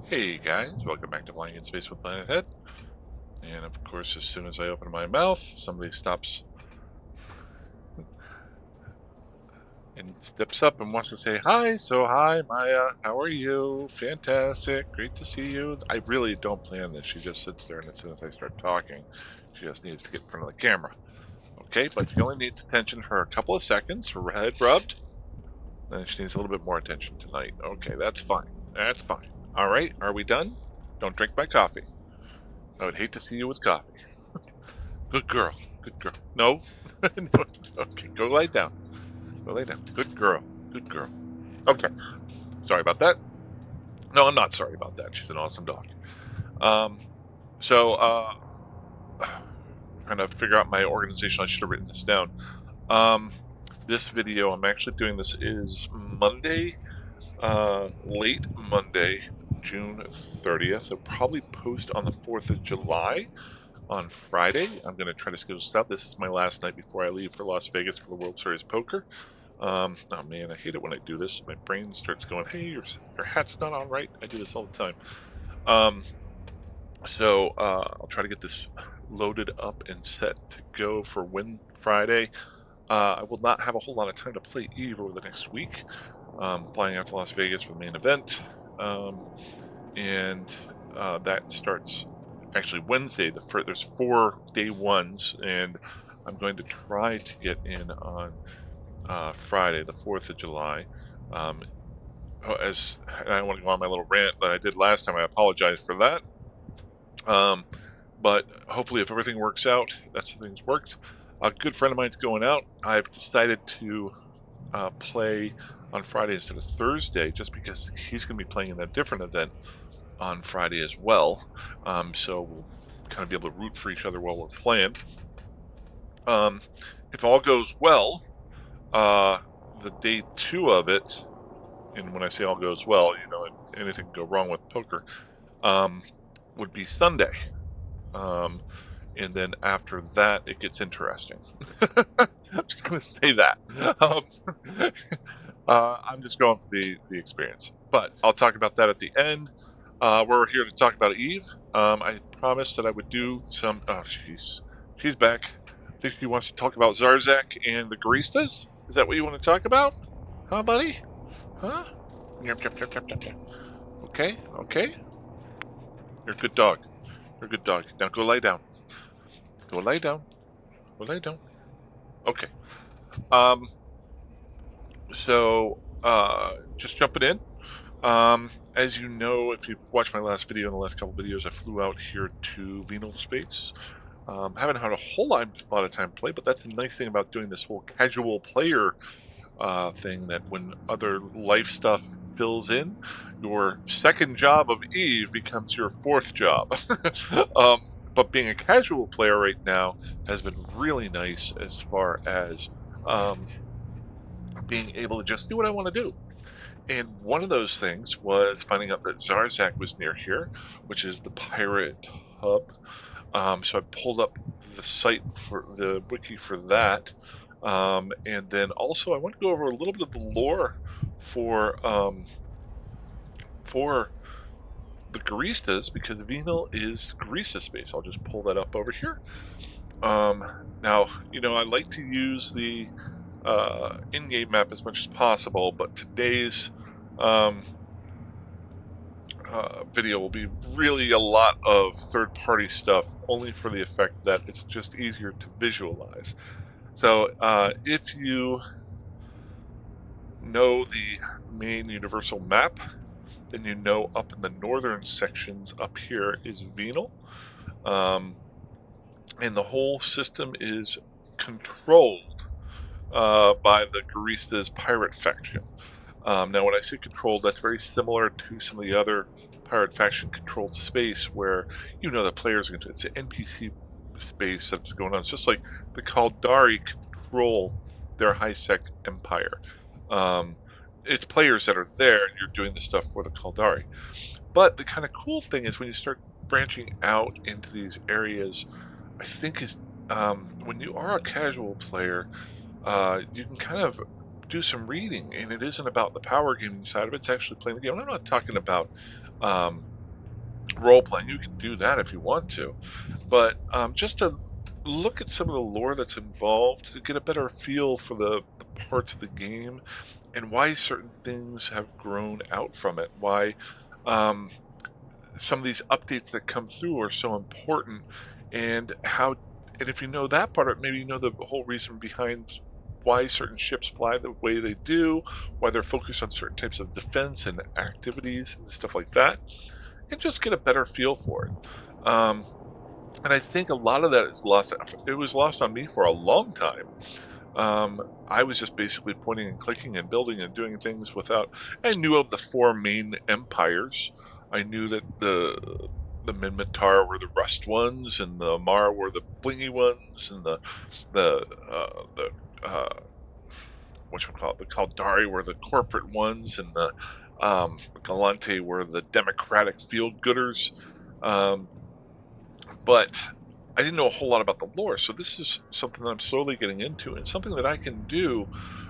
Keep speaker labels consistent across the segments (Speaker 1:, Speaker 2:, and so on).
Speaker 1: Hey guys, welcome back to Flying in Space with Planet Head. And of course, as soon as I open my mouth, somebody stops and steps up and wants to say hi. So, hi, Maya, how are you? Fantastic, great to see you. I really don't plan this. She just sits there, and as soon as I start talking, she just needs to get in front of the camera. Okay, but she only needs attention for a couple of seconds, her head rubbed. Then she needs a little bit more attention tonight. Okay, that's fine. That's fine. All right, are we done? Don't drink my coffee. I would hate to see you with coffee. Good girl. Good girl. No. No. Okay, go lay down. Go lay down. Good girl. Good girl. Okay. Sorry about that. No, I'm not sorry about that. She's an awesome dog. Um, so, trying to figure out my organization. I should have written this down. Um, this video, I'm actually doing this is Monday, late Monday, June 30th. I'll probably post on the 4th of July. On Friday, I'm going to try to schedule stuff. This is my last night before I leave for Las Vegas for the World Series Poker. Oh man, I hate it when I do this. My brain starts going, hey, your hat's not on right. I do this all the time. I'll try to get this loaded up and set to go for Friday. I will not have a whole lot of time to play Eve over the next week. Flying out to Las Vegas for the main event. That starts actually Wednesday. There's 4 day ones, and I'm going to try to get in on Friday, the 4th of July. And I want to go on my little rant that I did last time. I apologize for that. But hopefully, if everything works out, that's how things worked. A good friend of mine's going out. I've decided to play on Friday instead of Thursday, just because he's going to be playing in a different event on Friday as well. So we'll kind of be able to root for each other while we're playing. If all goes well, the day 2 of it, and when I say all goes well, anything can go wrong with poker, would be Sunday. And then after that, it gets interesting. I'm just going to say that. I'm just going for the experience. But I'll talk about that at the end. We're here to talk about Eve. I promised that I would do some... Oh, jeez. She's back. I think she wants to talk about Zarzakh and the Guristas. Is that what you want to talk about? Huh, buddy? Huh? Yep, yep, yep, yep, yep, yep. Okay, okay. You're a good dog. You're a good dog. Now go lay down. Go lay down. Go lay down. Okay. Just jumping in. As you know, if you watched my last video and the last couple videos, I flew out here to venal space. Haven't had a whole lot of time to play, but that's the nice thing about doing this whole casual player thing, that when other life stuff fills in, your second job of Eve becomes your 4th job. But being a casual player right now has been really nice as far as being able to just do what I want to do. And one of those things was finding out that Zarzakh was near here, which is the pirate hub. So I pulled up the site for the wiki for that. And then also I want to go over a little bit of the lore for the Guristas, because Venal is Gurista space. I'll just pull that up over here. Now, I like to use the in-game map as much as possible, but today's video will be really a lot of third-party stuff, only for the effect that it's just easier to visualize. So if you know the main universal map, then you know up in the northern sections up here is Venal. And the whole system is controlled by the Guristas pirate faction. Now, when I say controlled, that's very similar to some of the other pirate faction controlled space, where the players are going to, it's an NPC space that's going on. It's just like the Caldari control their high-sec empire. It's players that are there, and you're doing the stuff for the Caldari. But the kind of cool thing is when you start branching out into these areas, I think is when you are a casual player, you can kind of do some reading, and it isn't about the power gaming side of it. It's actually playing the game. I'm not talking about role-playing, you can do that if you want to. But just to look at some of the lore that's involved to get a better feel for the parts of the game and why certain things have grown out from it, why um, some of these updates that come through are so important, and how, and if you know that part of it, maybe you know the whole reason behind why certain ships fly the way they do, why they're focused on certain types of defense and activities and stuff like that, and just get a better feel for it. And I think a lot of that is lost. It was lost on me for a long time. I was just basically pointing and clicking and building and doing things without. I knew of the four main empires. I knew that the Minmatar were the rust ones, and the Amar were the blingy ones, and the whatchamacallit, the Caldari were the corporate ones, and the Galante were the democratic field-gooders. Um, but I didn't know a whole lot about the lore, so this is something that I'm slowly getting into, and something that I can do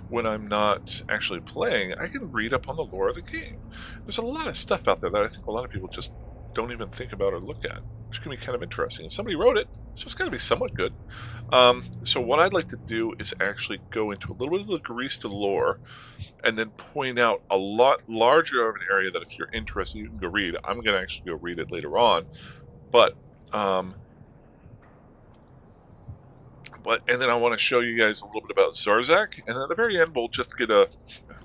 Speaker 1: when I'm not actually playing. I can read up on the lore of the game. There's a lot of stuff out there that I think a lot of people just don't even think about or look at, which can be kind of interesting. And somebody wrote it, so it's got to be somewhat good. So what I'd like to do is actually go into a little bit of the Guristas lore, and then point out a lot larger of an area that if you're interested, you can go read. I'm going to actually go read it later on, but um, and then I want to show you guys a little bit about Zarzakh, and at the very end we'll just get a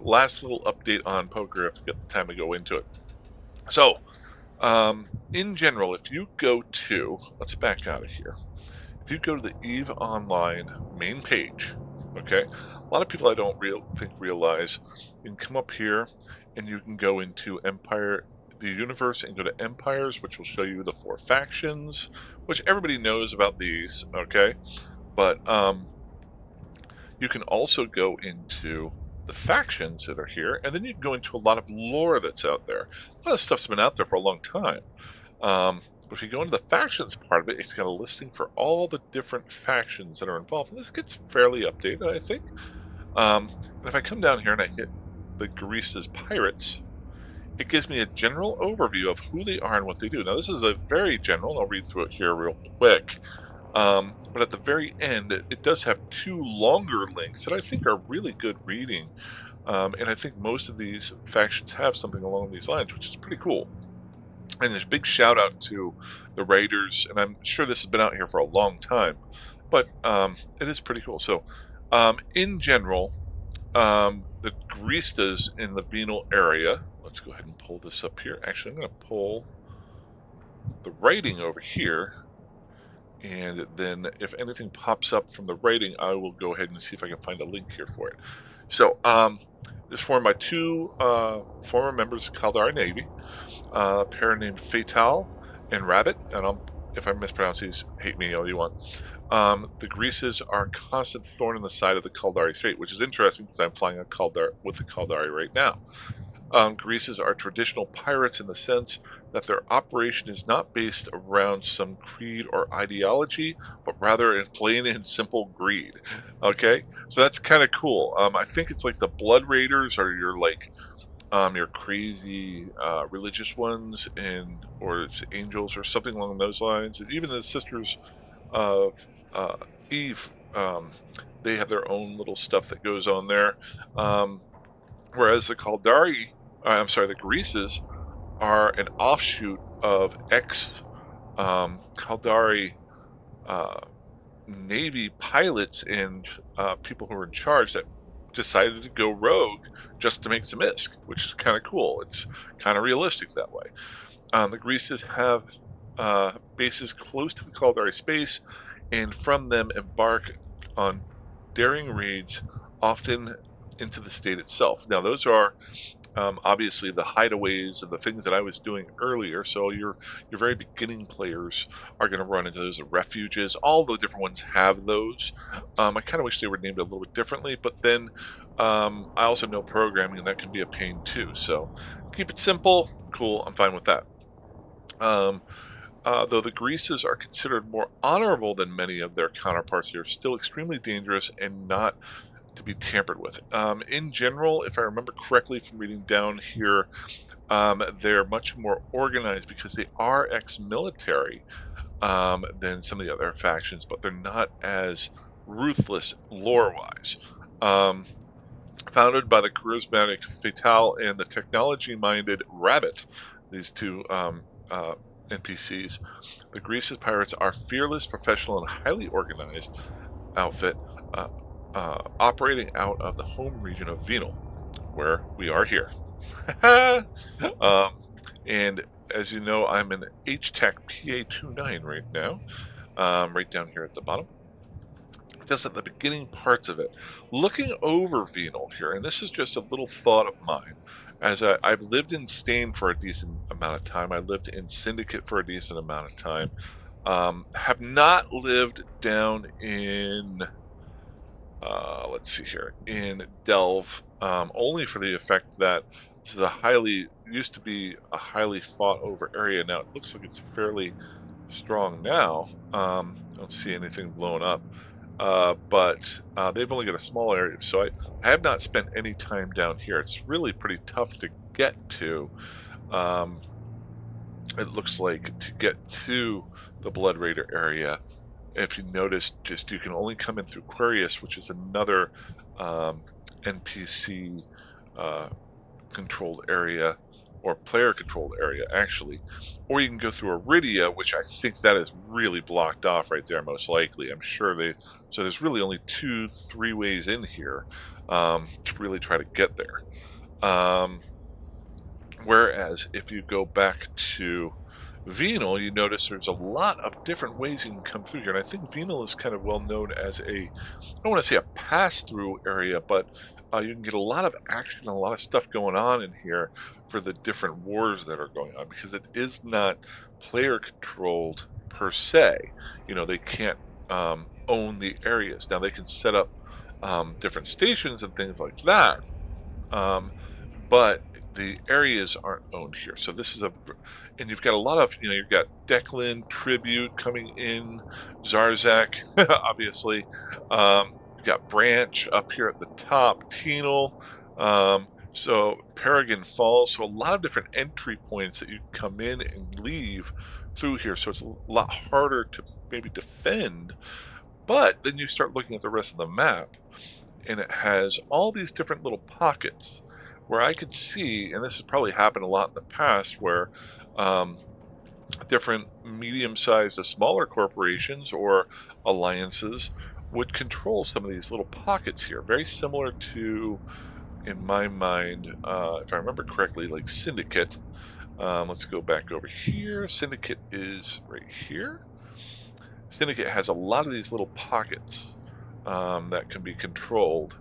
Speaker 1: last little update on poker if we get the time to go into it. So, in general, if you go to, let's back out of here. If you go to the EVE Online main page, okay, a lot of people I don't realize, you can come up here and you can go into Empire, the universe, and go to Empires, which will show you the 4 factions, which everybody knows about these, okay? But you can also go into the factions that are here, and then you can go into a lot of lore that's out there. A lot of stuff's been out there for a long time. But if you go into the factions part of it, it's got a listing for all the different factions that are involved. And this gets fairly updated, I think. And if I come down here and I hit the Guristas Pirates, it gives me a general overview of who they are and what they do. Now, this is a very general. I'll read through it here real quick. But at the very end, it does have 2 longer links that I think are really good reading. And I think most of these factions have something along these lines, which is pretty cool. And there's a big shout out to the writers, and I'm sure this has been out here for a long time, but it is pretty cool. So, in general, the Guristas in the Venal area, let's go ahead and pull this up here. Actually, I'm going to pull the writing over here, and then if anything pops up from the writing, I will go ahead and see if I can find a link here for it. So, it's formed by 2 former members of Caldari Navy, a pair named Fatal and Rabbit, and if I mispronounce these, hate me all you want. The Guristas are a constant thorn in the side of the Caldari fate, which is interesting because I'm flying a Caldari with the Caldari right now. Guristas are traditional pirates in the sense that their operation is not based around some creed or ideology, but rather in plain and simple greed. Okay, so that's kind of cool. I think it's like the Blood Raiders are your crazy religious ones, or it's angels or something along those lines. And even the sisters of Eve, they have their own little stuff that goes on there. Whereas the the Guristas are an offshoot of Caldari Navy pilots and people who were in charge that decided to go rogue just to make some ISK, which is kind of cool. It's kind of realistic that way. The Guristas have bases close to the Caldari space, and from them embark on daring raids, often into the state itself. Now, those are obviously the hideaways and the things that I was doing earlier. So your very beginning players are going to run into those refuges. All the different ones have those. I kind of wish they were named a little bit differently, but then I also know programming, and that can be a pain too. So keep it simple. Cool. I'm fine with that. Though the Guristas are considered more honorable than many of their counterparts, they are still extremely dangerous and not to be tampered with. In general, if I remember correctly from reading down here, they're much more organized because they are ex-military than some of the other factions, but they're not as ruthless lore-wise. Founded by the charismatic Fatal and the technology-minded Rabbit, these two NPCs, the Guristas Pirates are fearless, professional, and highly organized outfit operating out of the home region of Venal, where we are here. And as you know, I'm in HTech PA29 right now, right down here at the bottom. Just at the beginning parts of it. Looking over Venal here, and this is just a little thought of mine, as I've lived in Stain for a decent amount of time. I lived in Syndicate for a decent amount of time. Have not lived down in, let's see here, in Delve, only for the effect that this is used to be a highly fought over area. Now it looks like it's fairly strong now. I don't see anything blown up. But they've only got a small area, so I have not spent any time down here. It's really pretty tough to get to. It looks like to get to the Blood Raider area, if you notice, you can only come in through Quarius, which is another NPC controlled area, or player controlled area actually, or you can go through Iridia, which I think that is really blocked off right there most likely. I'm sure so there's really only 2-3 ways in here to really try to get there. Whereas if you go back to Venal, you notice there's a lot of different ways you can come through here, and I think Venal is kind of well known as I don't want to say a pass-through area, but you can get a lot of action, a lot of stuff going on in here for the different wars that are going on, because it is not player-controlled per se. You know, they can't own the areas. Now, they can set up different stations and things like that, but the areas aren't owned here. So this is and you've got a lot of, you've got Declan, Tribute coming in, Zarzakh, obviously. You've got Branch up here at the top, Tenal, so Paragon Falls. So a lot of different entry points that you can come in and leave through here. So it's a lot harder to maybe defend. But then you start looking at the rest of the map, and it has all these different little pockets where I could see, and this has probably happened a lot in the past, where different medium-sized to smaller corporations or alliances would control some of these little pockets here. Very similar to, in my mind, if I remember correctly, like Syndicate. Let's go back over here. Syndicate is right here. Syndicate has a lot of these little pockets that can be controlled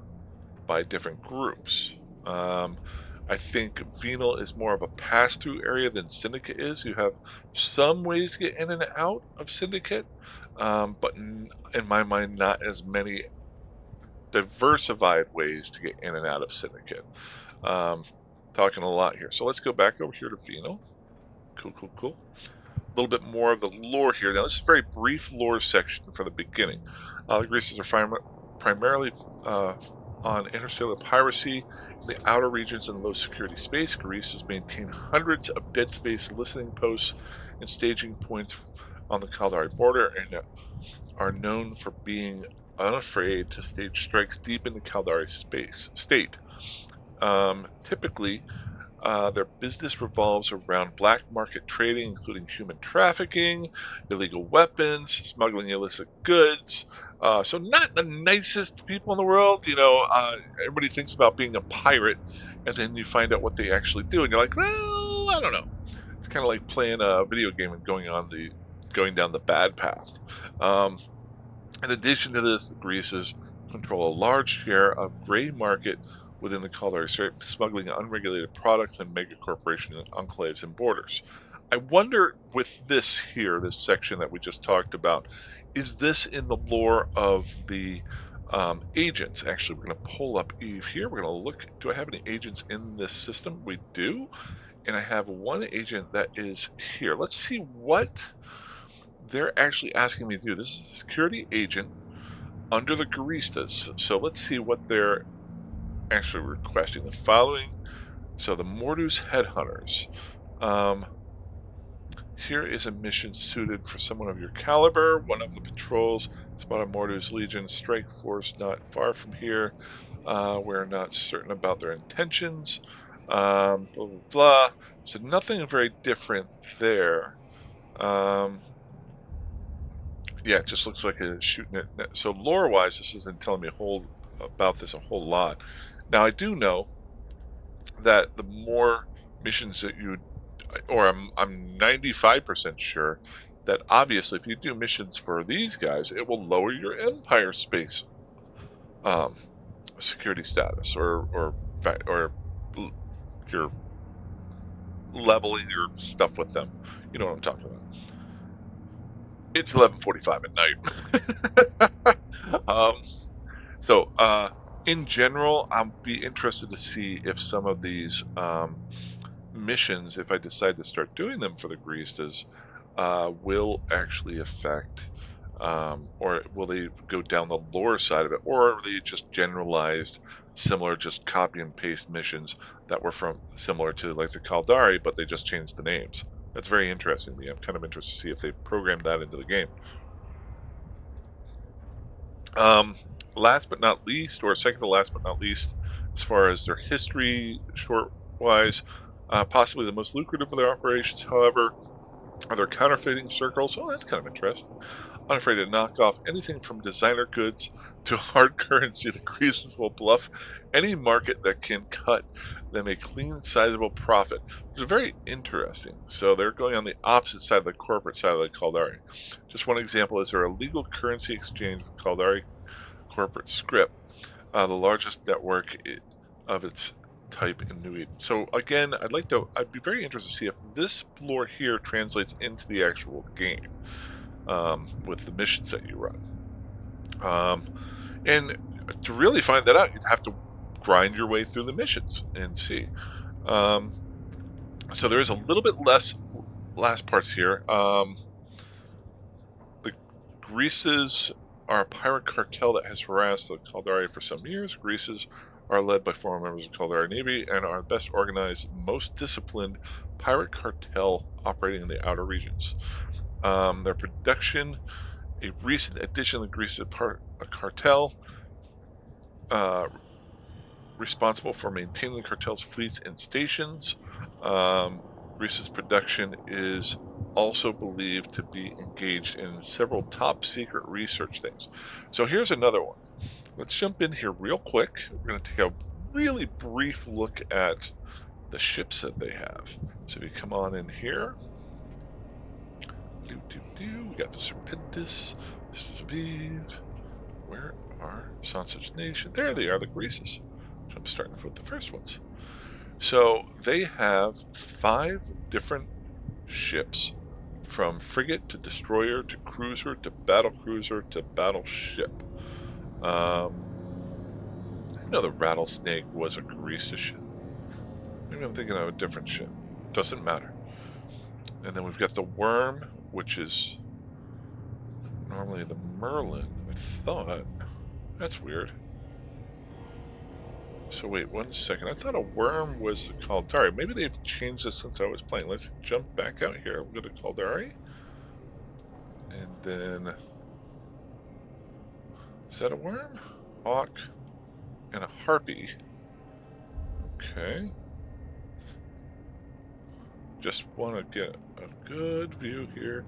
Speaker 1: by different groups. I think Venal is more of a pass-through area than Syndicate is. You have some ways to get in and out of Syndicate, but in my mind, not as many diversified ways to get in and out of Syndicate. Talking a lot here. So let's go back over here to Venal. Cool. A little bit more of the lore here. Now, this is a very brief lore section for the beginning. The Guristas are primarily on interstellar piracy in the outer regions and low security space. Guristas maintain hundreds of dead space listening posts and staging points on the Caldari border, and are known for being unafraid to stage strikes deep in the Caldari state. Typically, their business revolves around black market trading, including human trafficking, illegal weapons, smuggling illicit goods. So not the nicest people in the world. Everybody thinks about being a pirate, and then you find out what they actually do, and you're like, well, I don't know. It's kind of like playing a video game and going down the bad path. In addition to this, the Guristas control a large share of gray market within the Caldari Strait, smuggling unregulated products and mega corporation enclaves and borders. I wonder, with this here, this section that we just talked about, is this in the lore of the agents? Actually, we're going to pull up Eve here. We're going to look, do I have any agents in this system? We do. And I have one agent that is here. Let's see what they're actually asking me to do. This is a security agent under the Guristas. So let's see what they're actually requesting. The following So the Mordu's Headhunters. Um, Here is a mission suited for someone of your caliber. One of the patrols spot a Mordu's Legion strike force not far from here. We're not certain about their intentions. Blah, blah, blah. So nothing very different there. Yeah, it just looks like a shooting it. So lore-wise, this isn't telling me about this a whole lot. Now, I do know that the more missions that you, or I'm 95% sure that obviously if you do missions for these guys, it will lower your Empire space security status, or you're leveling your stuff with them. You know what I'm talking about. It's 11:45 at night. So in general, I'll be interested to see if some of these missions, if I decide to start doing them for the Guristas, will actually affect, or will they go down the lore side of it, or are they just generalized, similar, just copy and paste missions that were from similar to like the Caldari, but they just changed the names. That's very interesting to me. I'm kind of interested to see if they programmed that into the game. Last but not least, or second to last but not least, as far as their history, short-wise, possibly the most lucrative of their operations, however, are their counterfeiting circles. Oh, that's kind of interesting. Unafraid to knock off anything from designer goods to hard currency. The Greases will bluff any market that can cut them a clean, sizable profit, which is very interesting. So they're going on the opposite side of the corporate side of the Caldari. Just one example is their illegal currency exchange, the Caldari corporate script, the largest network of its type in New Eden. So again, I'd be very interested to see if this lore here translates into the actual game, with the missions that you run. And to really find that out, you'd have to grind your way through the missions and see. So there is a little bit less last parts here. The Greases are a pirate cartel that has harassed the Caldari for some years. Greases are led by former members of the Caldari Navy and are the best organized, most disciplined pirate cartel operating in the outer regions. Their production, a recent addition to the Greases cartel, responsible for maintaining the cartel's fleets and stations. Greases production is also believed to be engaged in several top secret research things. So here's another one. Let's jump in here real quick. We're going to take a really brief look at the ships that they have. So we come on in here. We got the Serpentis. Where are Sausage Nation? There they are, the Greases. So I'm starting with the first ones. So they have 5 different ships, from frigate to destroyer to cruiser to battle cruiser to battleship. I know the Rattlesnake was a Gurista ship. Maybe I'm thinking of a different ship. Doesn't matter. And then we've got the Worm, which is normally the Merlin. I thought. That's weird. So wait 1 second. I thought a Worm was the Caldari. Maybe they've changed this since I was playing. Let's jump back out here. We'll go to Caldari. And then... is that a Worm? Hawk and a Harpy. Okay. Just want to get a good view here.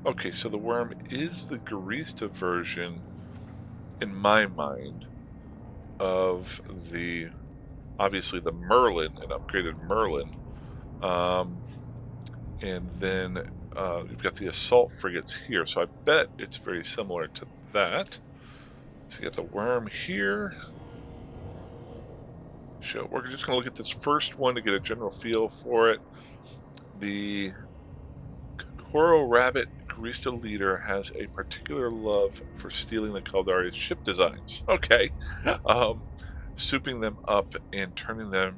Speaker 1: Okay, so the Worm is the Gurista version, in my mind, of the, obviously the Merlin, an upgraded Merlin. And then you've got the assault frigates here, so I bet it's very similar to that. So you got the Worm here. So we're just going to look at this first one to get a general feel for it. The Koro Rabbit Gurista leader has a particular love for stealing the Caldari's ship designs. Okay. Souping them up and turning them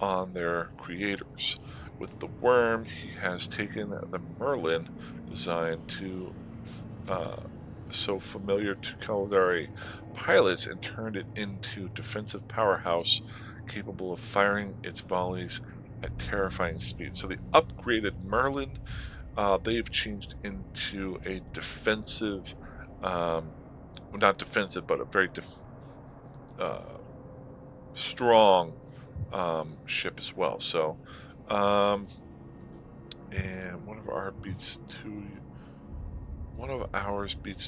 Speaker 1: on their creators. With the Worm, he has taken the Merlin design to so familiar to Caldari pilots and turned it into defensive powerhouse capable of firing its volleys at terrifying speed. So the upgraded Merlin, they've changed into a defensive, not defensive, but a very strong ship as well. So, and one of ours beats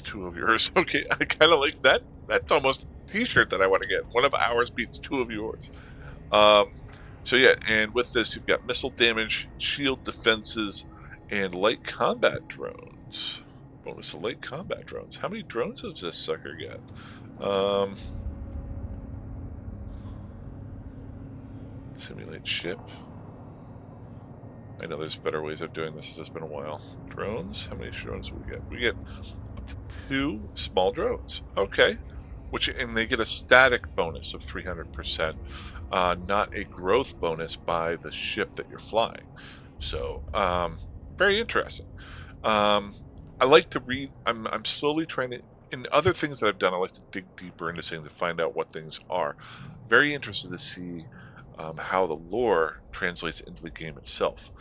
Speaker 1: two of yours. Okay, I kind of like that. That's almost a t-shirt that I want to get. One of ours beats two of yours. So yeah, and with this, you've got missile damage, shield defenses, and light combat drones. Bonus to light combat drones. How many drones does this sucker get? Simulate ship. I know there's better ways of doing this. It's just been a while. Drones. How many drones do we get? We get up to 2 small drones. Okay. And they get a static bonus of 300%, not a growth bonus by the ship that you're flying. So, very interesting. I like to read. I'm slowly trying to. In other things that I've done, I like to dig deeper into things to find out what things are. Very interested to see how the lore translates into the game itself.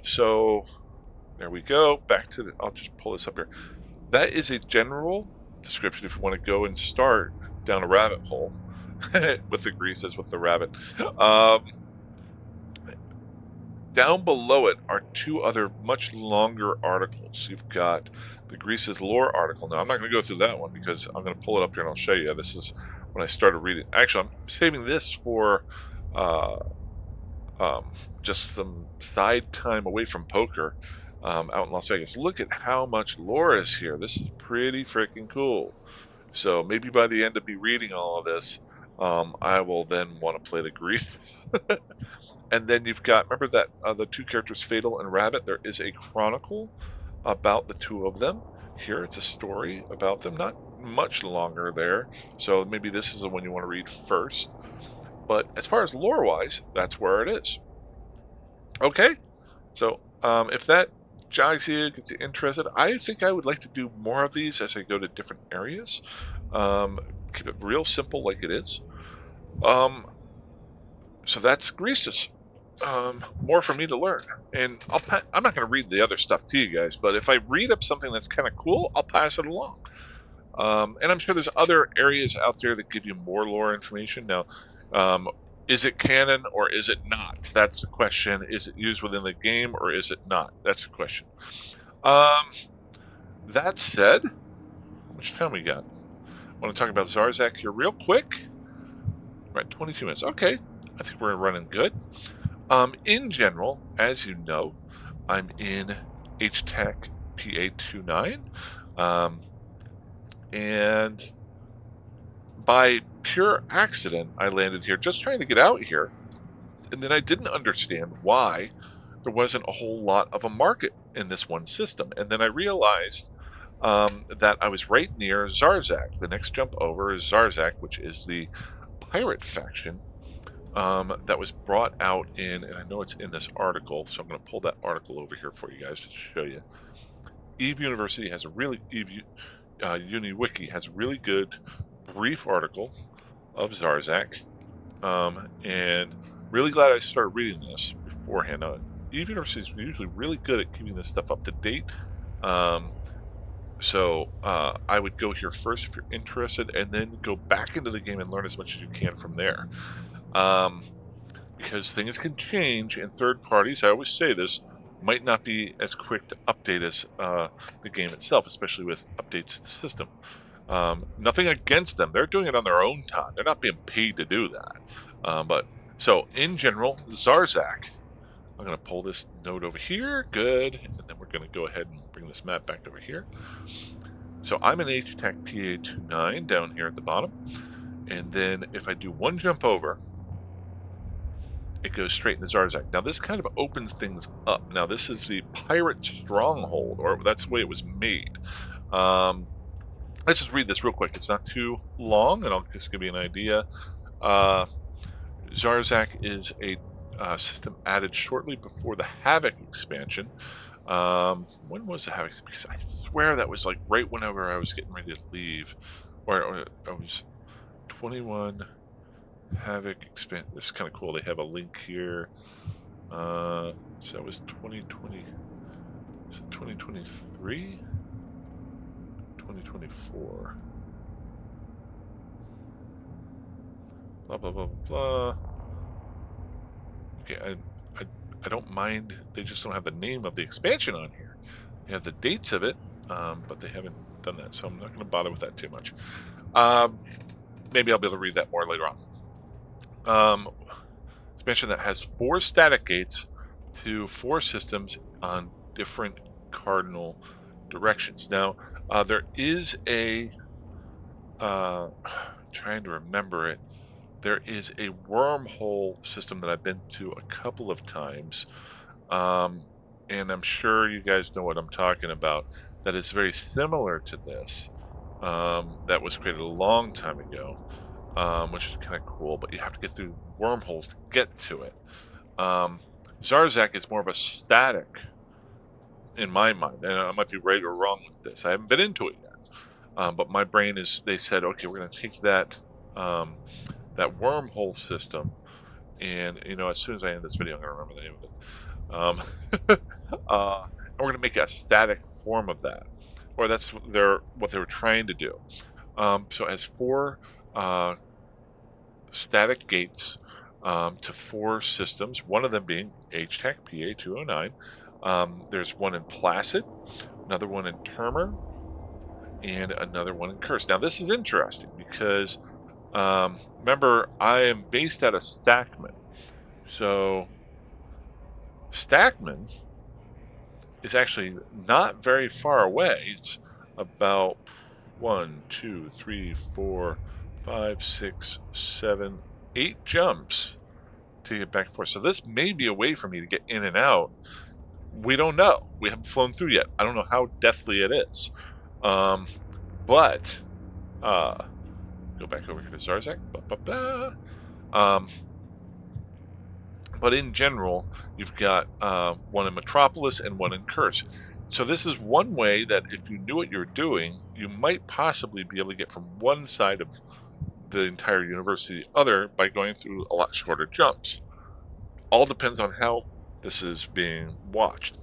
Speaker 1: So there we go. Back to the. I'll just pull this up here. That is a general description if you want to go and start down a rabbit hole with the greases with the rabbit. Down below it are 2 other much longer articles. You've got the Guristas Lore article. Now, I'm not going to go through that one because I'm going to pull it up here and I'll show you. This is when I started reading. Actually, I'm saving this for just some side time away from poker out in Las Vegas. Look at how much lore is here. This is pretty freaking cool. So maybe by the end of me reading all of this, I will then want to play the Guristas. And then you've got, remember that the 2 characters, Fatal and Rabbit, there is a chronicle about the 2 of them. Here it's a story about them, not much longer there. So maybe this is the one you want to read first. But as far as lore-wise, that's where it is. Okay, so if that jogs you, gets you interested, I think I would like to do more of these as I go to different areas. Keep it real simple like it is. So that's Guristas. More for me to learn. And I'm not going to read the other stuff to you guys, but if I read up something that's kind of cool, I'll pass it along. And I'm sure there's other areas out there that give you more lore information. Now, is it canon or is it not? That's the question. Is it used within the game or is it not? That's the question. That said, how much time we got? I want to talk about Zarzakh here real quick. We're at 22 minutes. Okay, I think we're running good. In general, as you know, I'm in HTech PA29, and by pure accident, I landed here just trying to get out here, and then I didn't understand why there wasn't a whole lot of a market in this one system, and then I realized that I was right near Zarzakh. The next jump over is Zarzakh, which is the pirate faction that was brought out in, and I know it's in this article, so I'm going to pull that article over here for you guys to show you. Eve University has a really, UniWiki has a really good brief article of Zarzakh, and really glad I started reading this beforehand. Eve University is usually really good at keeping this stuff up to date. So I would go here first if you're interested, and then go back into the game and learn as much as you can from there. Because things can change, and third parties, I always say this, might not be as quick to update as the game itself, especially with updates to the system. Nothing against them. They're doing it on their own time. They're not being paid to do that. So in general, Zarzakh, I'm going to pull this node over here. Good. And then we're going to go ahead and bring this map back over here. So I'm in HTech PA29 down here at the bottom. And then if I do one jump over, it goes straight into Zarzakh. Now this kind of opens things up. Now this is the pirate stronghold, or that's the way it was made. Let's just read this real quick. It's not too long, and I'll just give you an idea. Zarzakh is a system added shortly before the Havoc expansion. When was the Havoc? Because I swear that was like right whenever I was getting ready to leave, or I was 21. Havoc expand. This is kind of cool. They have a link here. So that was 2020. Is it 2023? 2024. Blah blah blah blah. Okay, I don't mind. They just don't have the name of the expansion on here. They have the dates of it, but they haven't done that, so I'm not going to bother with that too much. Maybe I'll be able to read that more later on. Expansion that has 4 static gates to 4 systems on different cardinal directions. Now, there is a trying to remember it. There is a wormhole system that I've been to a couple of times, and I'm sure you guys know what I'm talking about. That is very similar to this. That was created a long time ago, which is kind of cool. But you have to get through wormholes to get to it. Zarzakh is more of a static, in my mind, and I might be right or wrong with this. I haven't been into it yet, but my brain is. They said, okay, we're going to take that that wormhole system, and as soon as I end this video, I'm going to remember the name of it. And we're going to make a static form of that, or that's what they were trying to do. So it has 4 static gates to 4 systems, one of them being HTAC PA209. There's one in Placid, another one in Termer, and another one in Curse. Now, this is interesting because, remember, I am based out of Stackman. So, Stackman is actually not very far away. It's about 1, 2, 3, 4, 5, 6, 7, 8 jumps to get back and forth. So this may be a way for me to get in and out. We don't know. We haven't flown through yet. I don't know how deathly it is. But go back over here to Zarzakh. But in general, you've got one in Metropolis and one in Curse. So this is one way that if you knew what you were doing, you might possibly be able to get from one side of the entire universe to the other by going through a lot shorter jumps. All depends on how this is being watched.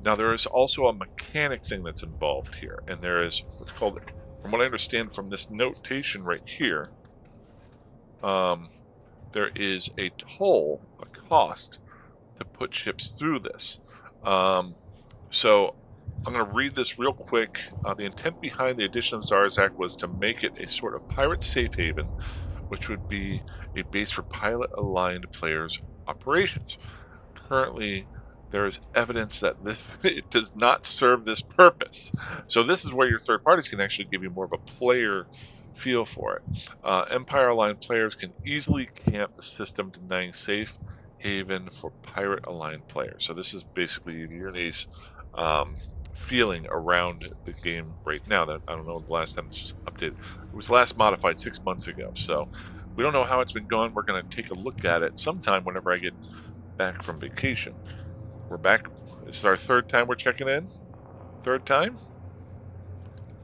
Speaker 1: Now, there is also a mechanic thing that's involved here, and there is what's called, from what I understand from this notation right here, there is a toll, a cost, to put ships through this. So I'm going to read this real quick. The intent behind the addition of Zarzakh was to make it a sort of pirate safe haven, which would be a base for pilot-aligned players' operations. Currently, there is evidence that it does not serve this purpose. So this is where your third parties can actually give you more of a player feel for it. Empire-aligned players can easily camp the system, denying safe haven for pirate-aligned players. So this is basically Unity's feeling around the game right now. That I don't know the last time this was updated. It was last modified 6 months ago. So we don't know how it's been going. We're going to take a look at it sometime whenever I get back from vacation. We're back. This is our 3rd time we're checking in. 3rd time?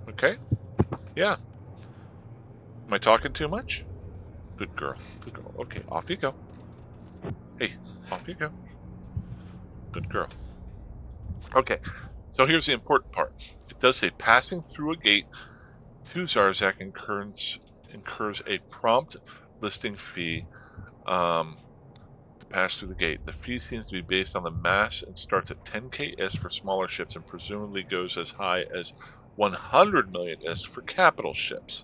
Speaker 1: Okay. Yeah. Am I talking too much? Good girl. Good girl. Okay, off you go. Hey, off you go. Good girl. Okay, so here's the important part. It does say passing through a gate to Zarzakh incurs a prompt listing fee to pass through the gate. The fee seems to be based on the mass and starts at 10k IS for smaller ships and presumably goes as high as 100 million IS for capital ships.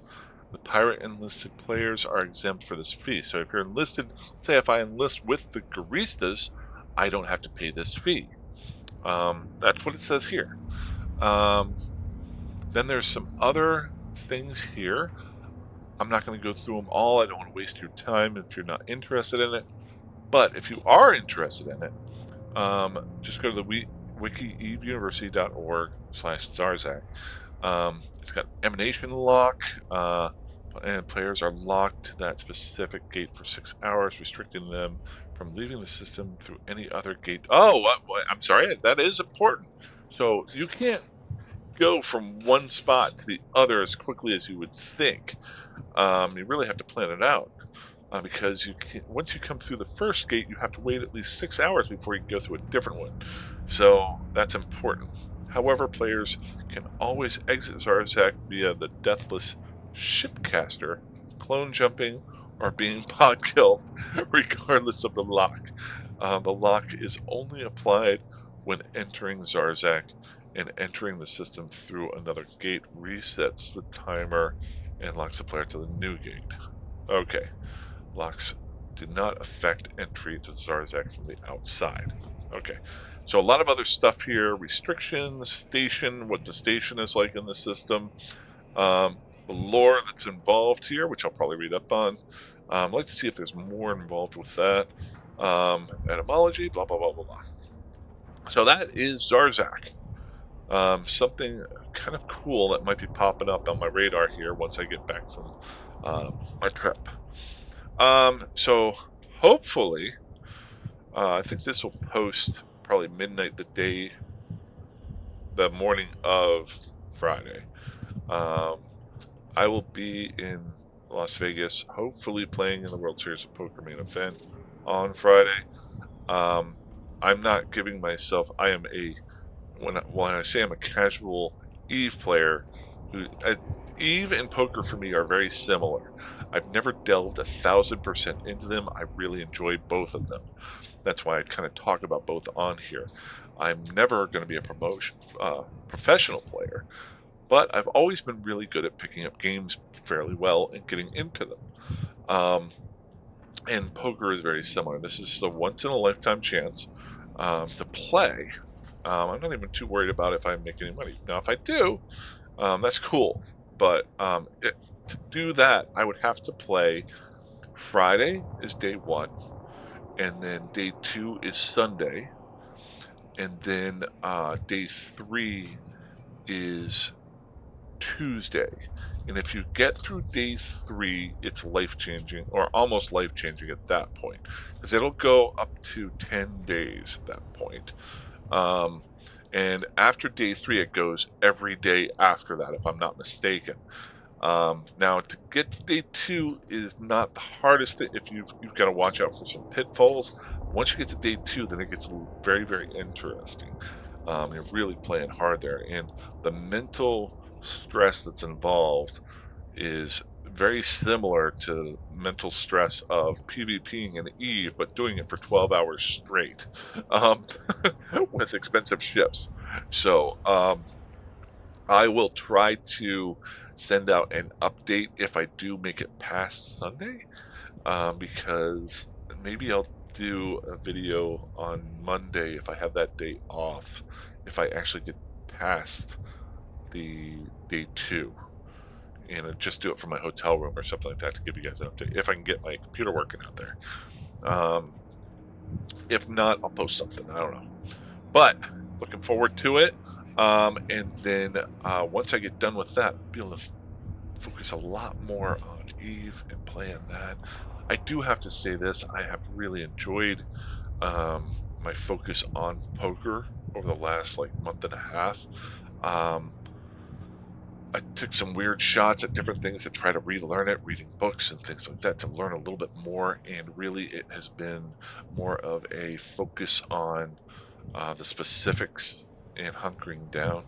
Speaker 1: The pirate enlisted players are exempt for this fee. So if you're enlisted, say if I enlist with the Guristas, I don't have to pay this fee. That's what it says here. Then there's some other things here. I'm not going to go through them all. I don't want to waste your time if you're not interested in it. But if you are interested in it, just go to the wiki.eveuniversity.org/Zarzakh. It's got emanation lock, and players are locked to that specific gate for 6 hours, restricting them from leaving the system through any other gate. Oh, I'm sorry, that is important. So you can't go from one spot to the other as quickly as you would think. You really have to plan it out. because once you come through the first gate, you have to wait at least 6 hours before you can go through a different one. So that's important. However, players can always exit Zarzakh via the deathless shipcaster, clone jumping, or being pod killed, regardless of the lock. The lock is only applied when entering Zarzakh, and entering the system through another gate resets the timer and locks the player to the new gate. Okay, locks do not affect entry to Zarzakh from the outside. Okay, so a lot of other stuff here: restrictions, station, what the station is like in the system, the lore that's involved here, which I'll probably read up on. I'd like to see if there's more involved with that. Etymology, blah blah blah blah blah. So that is Zarzakh. Something kind of cool that might be popping up on my radar here once I get back from my trip. So hopefully, I think this will post probably midnight the morning of Friday. I will be in Las Vegas, hopefully playing in the World Series of Poker main event on Friday. I'm not giving myself, when I say I'm a casual Eve player, Eve and poker for me are very similar. I've never delved 1,000% into them. I really enjoy both of them. That's why I kind of talk about both on here. I'm never going to be a professional player, but I've always been really good at picking up games fairly well and getting into them. And poker is very similar. This is a once-in-a-lifetime chance to play. I'm not even too worried about if I make any money. Now, if I do, that's cool. But to do that, I would have to play Friday is day 1, and then day 2 is Sunday, and then day 3 is Tuesday. And if you get through day 3, it's life-changing, or almost life-changing at that point, because it'll go up to 10 days at that point. And after day 3, it goes every day after that, if I'm not mistaken. Now, to get to day 2 is not the hardest thing. If you've got to watch out for some pitfalls. Once you get to day 2, then it gets very, very interesting. You're really playing hard there, and the mental stress that's involved is very similar to mental stress of PvPing in Eve, but doing it for 12 hours straight with expensive ships. So I will try to send out an update if I do make it past Sunday, because maybe I'll do a video on Monday if I have that day off, if I actually get past the day 2, and just do it from my hotel room or something like that to give you guys an update, if I can get my computer working out there. If not, I'll post something. I don't know. But looking forward to it. And then once I get done with that, I'll be able to focus a lot more on Eve and playing that. I do have to say this. I have really enjoyed my focus on poker over the last month and a half. I took some weird shots at different things to try to relearn it, reading books and things like that to learn a little bit more. And really, it has been more of a focus on the specifics and hunkering down.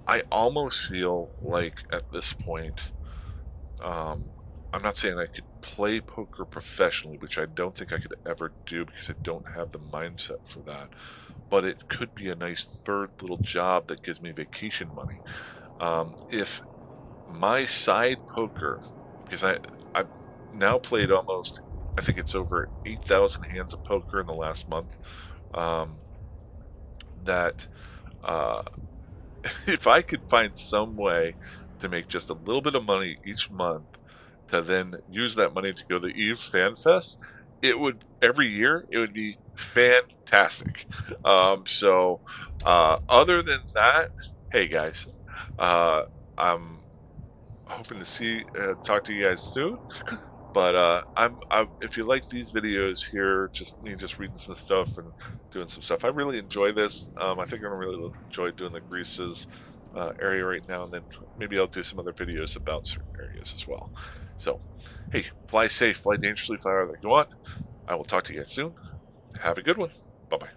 Speaker 1: I almost feel like at this point, I'm not saying I could play poker professionally, which I don't think I could ever do because I don't have the mindset for that. But it could be a nice third little job that gives me vacation money. If my side poker, because I've now played almost, I think it's over 8,000 hands of poker in the last month, that if I could find some way to make just a little bit of money each month to then use that money to go to Eve Fan Fest, every year it would be fantastic. So other than that, hey guys, I'm hoping to talk to you guys soon. But if you like these videos here, just reading some stuff and doing some stuff, I really enjoy this. I think I'm gonna really enjoy doing the Guristas area right now, and then maybe I'll do some other videos about certain areas as well. So, hey, fly safe, fly dangerously, fly wherever you want. I will talk to you guys soon. Have a good one. Bye bye.